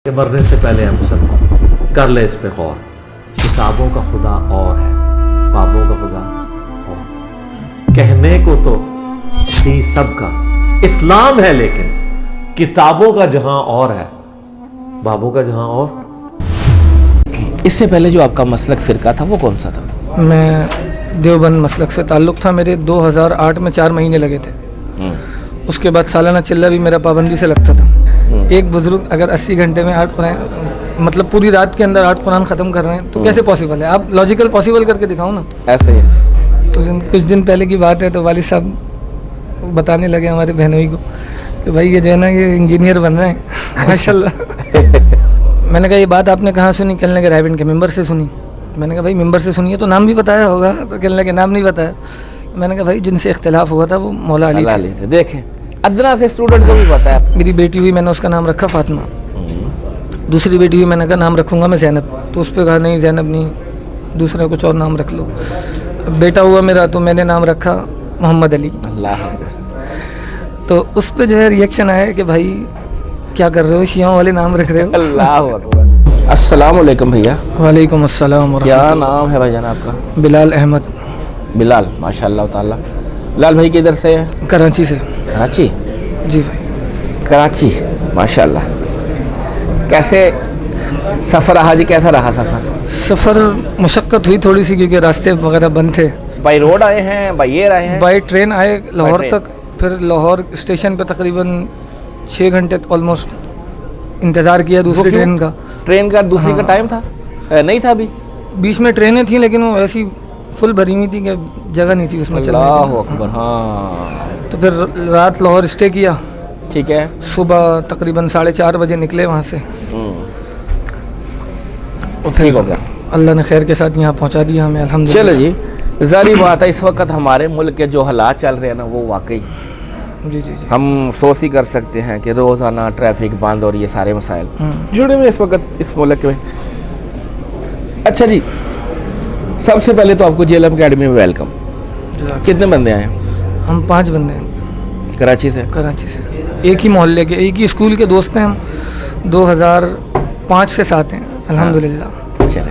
کہ مرنے سے پہلے ہم سب کر لے اس پہ غور. کتابوں کا خدا اور ہے, بابوں کا خدا اور. کہنے کو تو تھی سب کا اسلام ہے, لیکن کتابوں کا جہاں اور ہے, بابوں کا جہاں اور. اس سے پہلے جو آپ کا مسلک فرقہ تھا وہ کون سا تھا؟ میں دیوبند مسلک سے تعلق تھا. میرے 2008 میں 4 مہینے لگے تھے. اس کے بعد سالانہ چلہ بھی میرا پابندی سے لگتا تھا. ایک بزرگ اگر 80 گھنٹے میں 8 قرآن, مطلب پوری رات کے اندر 8 قرآن ختم کر رہے ہیں تو کیسے پاسبل ہے؟ آپ لاجیکل پاسبل کر کے دکھاؤ نا. ایسے ہی تو کچھ دن پہلے کی بات ہے تو والد صاحب بتانے لگے ہمارے بہنوئی کو کہ بھائی یہ جو ہے نا یہ انجینئر بن رہے ہیں ماشاء اللہ. میں نے کہا یہ بات آپ نے کہاں سنی؟ کہنے کے رائبن کے ممبر سے سنی. میں نے کہا بھائی ممبر سے سنی ہے تو نام بھی بتایا ہوگا. تو کہنے کے نام نہیں بتایا. میں نے کہا بھائی جن سے اختلاف ہوا تھا وہ مولا علی تھے. دیکھیں ادنا سے اسٹوڈنٹ کو بھی پتا ہے. میری بیٹی ہوئی, میں نے اس کا نام رکھا فاطمہ. دوسری بیٹی ہوئی, میں نے کہا نام رکھوں گا میں زینب. تو اس پہ کہا نہیں زینب نہیں, دوسرا کچھ اور نام رکھ لو. بیٹا ہوا میرا تو میں نے نام رکھا محمد علی. اللہ تو اس پہ جو ہے ریئیکشن آیا کہ بھائی کیا کر رہے ہو, شیعوں والے نام رکھ رہے ہو. اللہ اکبر. السلام علیکم بھیا. وعلیکم السلام ورحمۃ کیا اللہ. نام ہے بھائی جان آپ کا؟ بلال احمد. بلال, ماشاء اللہ تعالیٰ. بلال بھائی کدھر سے ہیں؟ کراچی سے. کراچی؟ جی بھائی. کراچی, ماشاء اللہ. کیسے سفر رہا جی, کیسا رہا سفر؟ سفر مشقت ہوئی تھوڑی سی کیونکہ راستے وغیرہ بند تھے. بائی روڈ آئے ہیں, بائی ایئر آئے ہیں؟ بائی ٹرین آئے لاہور ٹرین. تک, پھر لاہور اسٹیشن پہ تقریباً 6 گھنٹے آلموسٹ انتظار کیا دوسری ٹرین کا. ٹرین کا دوسری کا ٹائم تھا نہیں تھا ابھی؟ بیچ میں ٹرینیں تھیں لیکن وہ ایسی فل بھری ہوئی تھی کہ جگہ نہیں تھی اس میں چلنے کی. اللہ اکبر. ہاں تو پھر رات لاہور اسٹے کیا. ٹھیک ہے. صبح تقریباً 4:30 بجے نکلے وہاں سے. اور ٹھیک ہو گیا, اللہ نے خیر کے ساتھ یہاں پہنچا دیا ہمیں الحمدللہ. چلو جی. ظاہری بات ہے اس وقت ہمارے ملک کے جو حالات چل رہے ہیں نا وہ واقعی جی جی جی ہم سوچ ہی کر سکتے ہیں کہ روزانہ ٹریفک بند اور یہ سارے مسائل جڑے ہوئے اس وقت اس ملک میں. اچھا جی, سب سے پہلے تو آپ کو جی ایل ایم اکیڈمی میں ویلکم. کتنے بندے آئے ہیں؟ ہم 5 بندے ہیں کراچی سے. کراچی سے, ایک ہی محلے کے, ایک ہی اسکول کے دوست ہیں ہم. 2005 سے ساتھ ہیں الحمدللہ. چلے.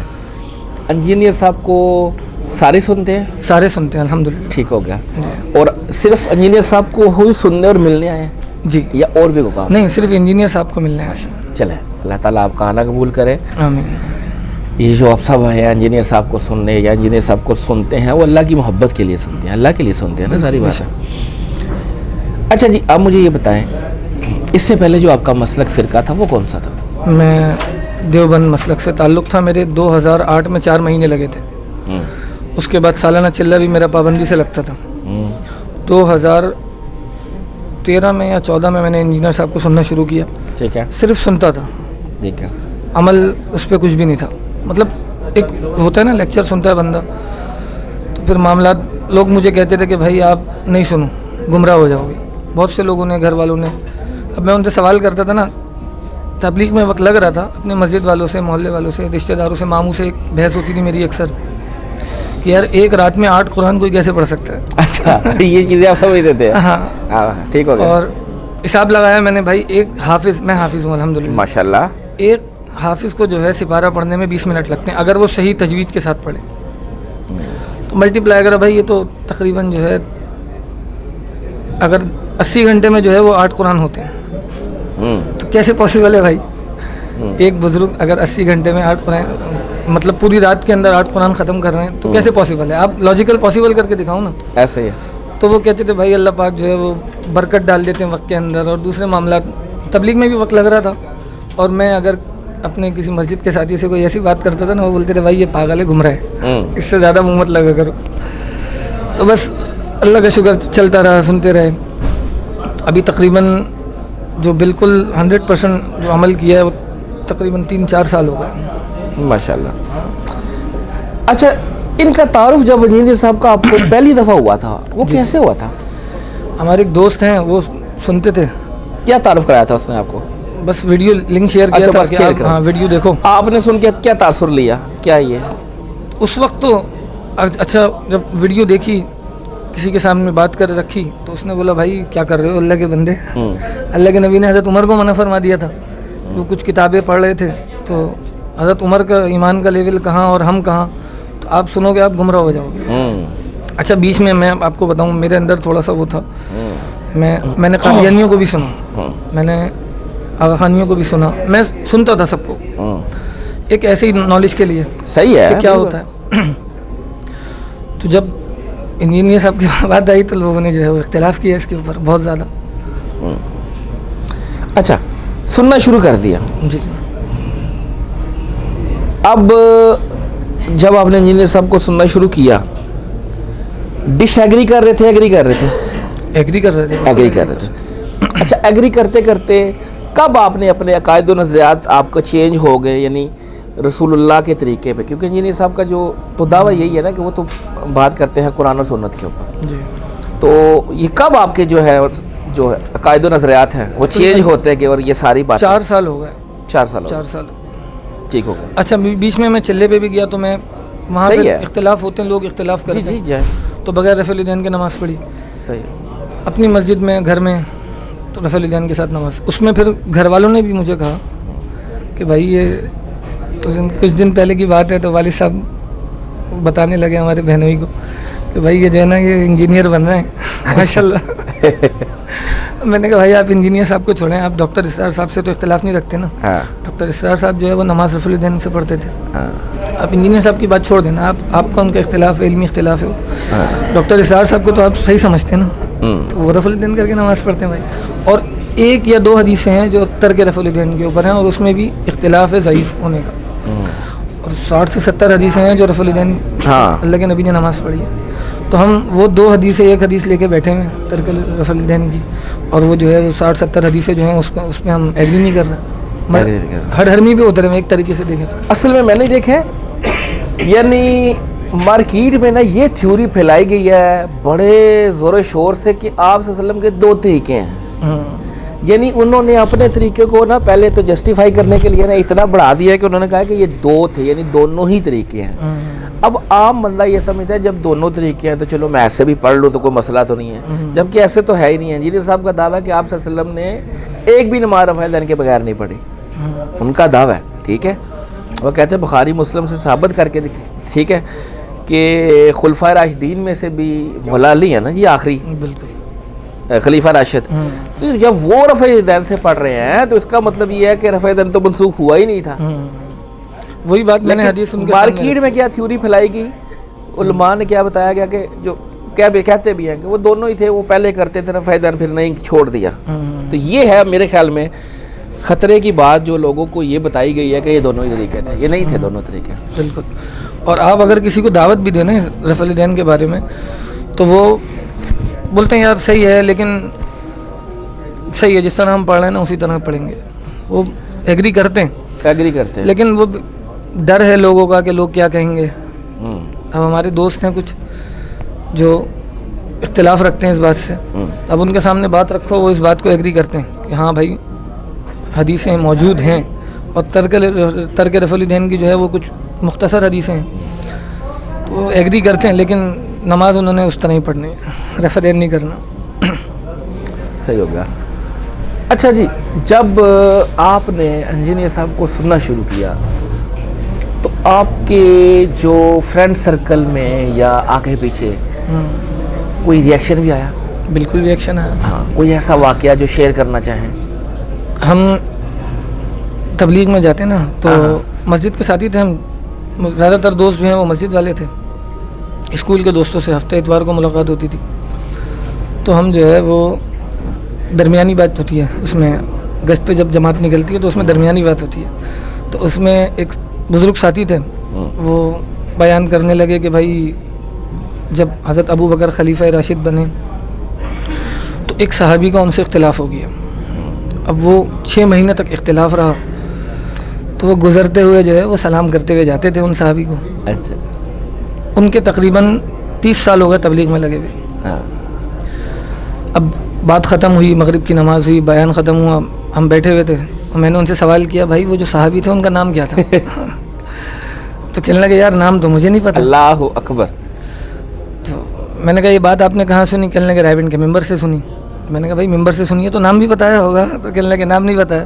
انجینئر صاحب کو سارے سنتے ہیں؟ سارے سنتے ہیں الحمدللہ. ٹھیک ہو گیا. اور صرف انجینئر صاحب کو ہی سننے اور ملنے آئے ہیں جی, یا اور بھی کو کام؟ نہیں صرف انجینئر صاحب کو ملنا ہے. چلے, اللہ تعالیٰ آپ کا آنا قبول کرے. آمین. یہ جو آپ سب ہیں انجینئر صاحب کو سننے یا انجینئر صاحب کو سنتے ہیں وہ اللہ کی محبت کے لیے سنتے ہیں, اللہ کے لیے سنتے ہیں نا, ساری بات. اچھا جی, آپ مجھے یہ بتائیں اس سے پہلے جو آپ کا مسلک فرقہ تھا وہ کون سا تھا؟ میں دیوبند مسلک سے تعلق تھا. میرے 2008 میں 4 مہینے لگے تھے. اس کے بعد سالانہ چلہ بھی میرا پابندی سے لگتا تھا. 2013 میں یا 14 میں نے انجینئر صاحب کو سننا شروع کیا. ٹھیک ہے. صرف سنتا تھا, ٹھیک ہے. عمل اس پہ کچھ بھی نہیں تھا. مطلب ایک ہوتا ہے نا لیکچر سنتا ہے بندہ, تو پھر معاملات لوگ مجھے کہتے تھے کہ بھائی آپ نہیں سنو گمراہ ہو جاؤ گے. بہت سے لوگوں نے, گھر والوں نے. اب میں ان سے سوال کرتا تھا نا, تبلیغ میں وقت لگ رہا تھا, اپنے مسجد والوں سے, محلے والوں سے, رشتہ داروں سے, ماموں سے ایک بحث ہوتی تھی میری اکثر کہ یار ایک رات میں 8 قرآن کوئی کیسے پڑھ سکتا ہے. اچھا, یہ چیزیں آپ سمجھتے تھے؟ ہاں ٹھیک ہو گیا. اور حساب لگایا میں نے, بھائی ایک حافظ, میں حافظ ہوں الحمدللہ ماشاء اللہ. ایک حافظ کو جو ہے سپارہ پڑھنے میں 20 منٹ لگتے ہیں اگر وہ صحیح تجوید کے ساتھ پڑھے. تو ملٹی پلائی کرا بھائی, یہ تو تقریباً جو ہے اگر 80 گھنٹے میں جو ہے وہ 8 قرآن ہوتے ہیں تو کیسے پاسبل ہے بھائی؟ ایک بزرگ اگر 80 گھنٹے میں 8 قرآن, مطلب پوری رات کے اندر 8 قرآن ختم کر رہے ہیں تو کیسے پاسبل ہے؟ آپ لاجیکل پاسبل کر کے دکھاؤ نا. ایسے ہی. تو وہ کہتے تھے بھائی اللہ پاک جو ہے وہ برکت ڈال دیتے ہیں وقت کے اندر, اور دوسرے معاملات. تبلیغ میں بھی وقت لگ رہا تھا, اور میں اگر اپنے کسی مسجد کے ساتھی سے کوئی ایسی بات کرتا تھا نا, وہ بولتے تھے بھائی یہ پاگل ہے, گمراہ ہے, اس سے زیادہ منہ مت لگا کرو. تو بس اللہ کا شکر چلتا رہا, سنتے رہے. ابھی تقریباً جو بالکل 100% جو عمل کیا ہے وہ تقریباً 3-4 سال ہو گئے ماشاء اللہ. اچھا, ان کا تعارف جب انجینئر صاحب کا آپ کو پہلی دفعہ ہوا تھا وہ کیسے ہوا تھا؟ ہمارے ایک دوست ہیں, وہ سنتے تھے. کیا تعارف کرایا تھا اس نے آپ کو؟ بس ویڈیو لنک شیئر کیا تھا کہ آپ ہاں ویڈیو دیکھو. آپ نے سن کے کیا تاثر لیا, کیا یہ اس وقت تو اچھا جب ویڈیو دیکھی کسی کے سامنے بات کر رکھی تو اس نے بولا بھائی کیا کر رہے ہو اللہ کے بندے, اللہ کے نبی نے حضرت عمر کو منع فرما دیا تھا وہ کچھ کتابیں پڑھ رہے تھے تو حضرت عمر کا ایمان کا لیول کہاں اور ہم کہاں, تو آپ سنو گے آپ گمراہ ہو جاؤ گے. اچھا بیچ میں آپ کو بتاؤں, میرے اندر تھوڑا سا وہ تھا, میں نے قادیانیوں کو بھی سنا, میں نے آغا خانیوں کو بھی سنا, میں سنتا تھا سب کو ایک ایسے ہی نالج کے لیے. صحیح ہے, کہ کیا ہوتا ہے. تو جب انجینئر صاحب کی بات آئی تو لوگوں نے جو ہے وہ اختلاف کیا اس کے اوپر بہت زیادہ. اچھا سننا شروع کر دیا. جی. اب جب آپ نے انجینئر صاحب کو سننا شروع کیا, ڈس ایگری کر رہے تھے, ایگری کر رہے تھے؟ ایگری کر رہے تھے. ایگری کر رہے تھے. اچھا ایگری کرتے کرتے کب آپ نے اپنے عقائد و نظریات آپ کا چینج ہو گئے, یعنی رسول اللہ کے طریقے پہ؟ کیونکہ انجینئر صاحب کا جو تو دعویٰ یہی ہے نا کہ وہ تو بات کرتے ہیں قرآن و سنت کے اوپر. جی. تو یہ کب آپ کے جو ہے عقائد و نظریات ہیں وہ چینج ہوتے ہیں کہ اور یہ ساری بات؟ 4 سال ہو گئے. 4 سال. 4 سال. ٹھیک ہو گیا. اچھا بیچ میں چلے پہ بھی گیا تو میں وہاں پہ اختلاف ہوتے ہیں, لوگ اختلاف کرتے ہیں. جی جی تو بغیر رفع الیدین کے نماز پڑھی. صحیح. اپنی مسجد میں گھر میں تو رفع الیدین کے ساتھ نماز. اس میں پھر گھر والوں نے بھی مجھے کہا کہ بھائی یہ کچھ دن پہلے کی بات ہے, تو والد صاحب بتانے لگے ہمارے بہنوئی کو کہ بھائی یہ جو ہے نا یہ انجینئر بن رہے ہیں ماشاء اللہ. میں نے کہا بھائی آپ انجینئر صاحب کو چھوڑیں, آپ ڈاکٹر اسرار صاحب سے تو اختلاف نہیں رکھتے نا. ڈاکٹر اسرار صاحب جو ہے وہ نماز رفع الیدین سے پڑھتے تھے. آپ انجینئر صاحب کی بات چھوڑ دینا, آپ کا ان کا اختلاف علمی اختلاف ہے. ڈاکٹر اسرار صاحب کو تو آپ صحیح سمجھتے ہیں نا, تو وہ رفع الیدین کر کے نماز پڑھتے ہیں بھائی. اور 1 یا 2 حدیثیں ہیں جو ترک رفع الیدین کے اوپر ہیں, اور اس میں بھی اختلاف ہے ضعیف ہونے کا. اور 60 سے 70 حدیثیں ہیں جو رفع الیدین اللہ کے نبی نے نماز پڑھی ہے. تو ہم وہ 2 حدیثیں 1 حدیث لے کے بیٹھے ہیں ترک رفع الیدین کی, اور وہ جو ہے وہ 60-70 حدیثیں جو ہیں اس پہ ہم ایگری نہیں کر رہے. ہر ہرمی پہ اترے میں ایک طریقے سے دیکھیں. اصل میں نے دیکھا یعنی مارکیٹ میں نا یہ تھیوری پھیلائی گئی ہے بڑے زور و شور سے کہ آپ صلی اللہ علیہ وسلم کے 2 طریقے ہیں. یعنی انہوں نے اپنے طریقے کو نا پہلے تو جسٹیفائی کرنے کے لیے نا اتنا بڑھا دیا ہے کہ انہوں نے کہا کہ یہ 2 تھے, یعنی دونوں ہی طریقے ہیں. اب عام بندہ یہ سمجھتا ہے جب دونوں طریقے ہیں تو چلو میں ایسے بھی پڑھ لوں تو کوئی مسئلہ تو نہیں ہے, جبکہ ایسے تو ہے ہی نہیں ہے. انجینئر صاحب کا دعویٰ ہے کہ آپ صلی اللہ علیہ وسلم نے ایک بھی نماز رفع الیدین کے بغیر نہیں پڑھی, ان کا دعویٰ ہے. ٹھیک ہے, وہ کہتے ہیں بخاری مسلم سے ثابت کر کے ٹھیک ہے کہ خلفائے راشدین میں سے بھی مولا علی ہے نا جی آخری خلیفہ راشد, تو جب وہ رفع الیدین سے پڑھ رہے ہیں تو اس کا مطلب یہ ہے کہ رفع الیدین تو منسوخ ہوا ہی نہیں تھا. وہی بات میں نے حدیث ان کے مارکیٹ میں کیا تھیوری پھیلائی گئی, علماء نے کیا بتایا گیا کہ جو کہتے بھی ہیں کہ وہ دونوں ہی تھے, وہ پہلے کرتے تھے رفع الیدین پھر نہیں چھوڑ دیا. تو یہ ہے میرے خیال میں خطرے کی بات جو لوگوں کو یہ بتائی گئی ہے کہ یہ دونوں ہی طریقے تھے, یہ نہیں تھے دونوں طریقے. بالکل. اور آپ اگر کسی کو دعوت بھی دیں نا رفع الیدین کے بارے میں تو وہ بولتے ہیں یار صحیح ہے, لیکن صحیح ہے جس طرح ہم پڑھ رہے ہیں نا اسی طرح پڑھیں گے. وہ ایگری کرتے ہیں لیکن وہ ڈر ہے لوگوں کا کہ لوگ کیا کہیں گے. اب ہمارے دوست ہیں کچھ جو اختلاف رکھتے ہیں اس بات سے, اب ان کے سامنے بات رکھو وہ اس بات کو ایگری کرتے ہیں کہ ہاں بھائی حدیثیں موجود ہیں, اور ترک رفع الیدین کی جو ہے وہ کچھ مختصر حدیثیں ہیں, تو وہ ایگری کرتے ہیں لیکن نماز انہوں نے اس طرح ہی پڑھنی ہے, رفع الیدین نہیں کرنا. صحیح ہو گیا. اچھا جی, جب آپ نے انجینئر صاحب کو سننا شروع کیا تو آپ کے جو فرینڈ سرکل میں یا آگے پیچھے کوئی ریئیکشن بھی آیا؟ بالکل ریئیکشن آیا. ہاں, کوئی ایسا واقعہ جو شیئر کرنا چاہیں؟ ہم تبلیغ میں جاتے نا تو مسجد کے ساتھی تھے ہم, زیادہ تر دوست جو ہیں وہ مسجد والے تھے. اسکول کے دوستوں سے ہفتہ اتوار کو ملاقات ہوتی تھی, تو ہم جو ہے وہ درمیانی بات ہوتی ہے اس میں, گشت پہ جب جماعت نکلتی ہے تو اس میں درمیانی بات ہوتی ہے. تو اس میں ایک بزرگ ساتھی تھے, وہ بیان کرنے لگے کہ بھائی جب حضرت ابو بکر خلیفہ راشد بنے تو ایک صحابی کا ان سے اختلاف ہو گیا. اب وہ 6 مہینے تک اختلاف رہا, تو وہ گزرتے ہوئے جو ہے وہ سلام کرتے ہوئے جاتے تھے ان صحابی کو. اچھا. ان کے تقریباً 30 سال ہو گئے تبلیغ میں لگے ہوئے. اب بات ختم ہوئی, مغرب کی نماز ہوئی, بیان ختم ہوا, ہم بیٹھے ہوئے تھے, میں نے ان سے سوال کیا بھائی وہ جو صحابی تھے ان کا نام کیا تھا؟ تو کہنے لگے یار نام تو مجھے نہیں پتا. اللہ اکبر. تو میں نے کہا یہ بات آپ نے کہاں سنی؟ کہنے لگے رائے بند کے ممبر سے سنی. میں نے کہا بھائی ممبر سے سنیے تو نام بھی بتایا ہوگا. تو کہنے لگے نام نہیں بتایا.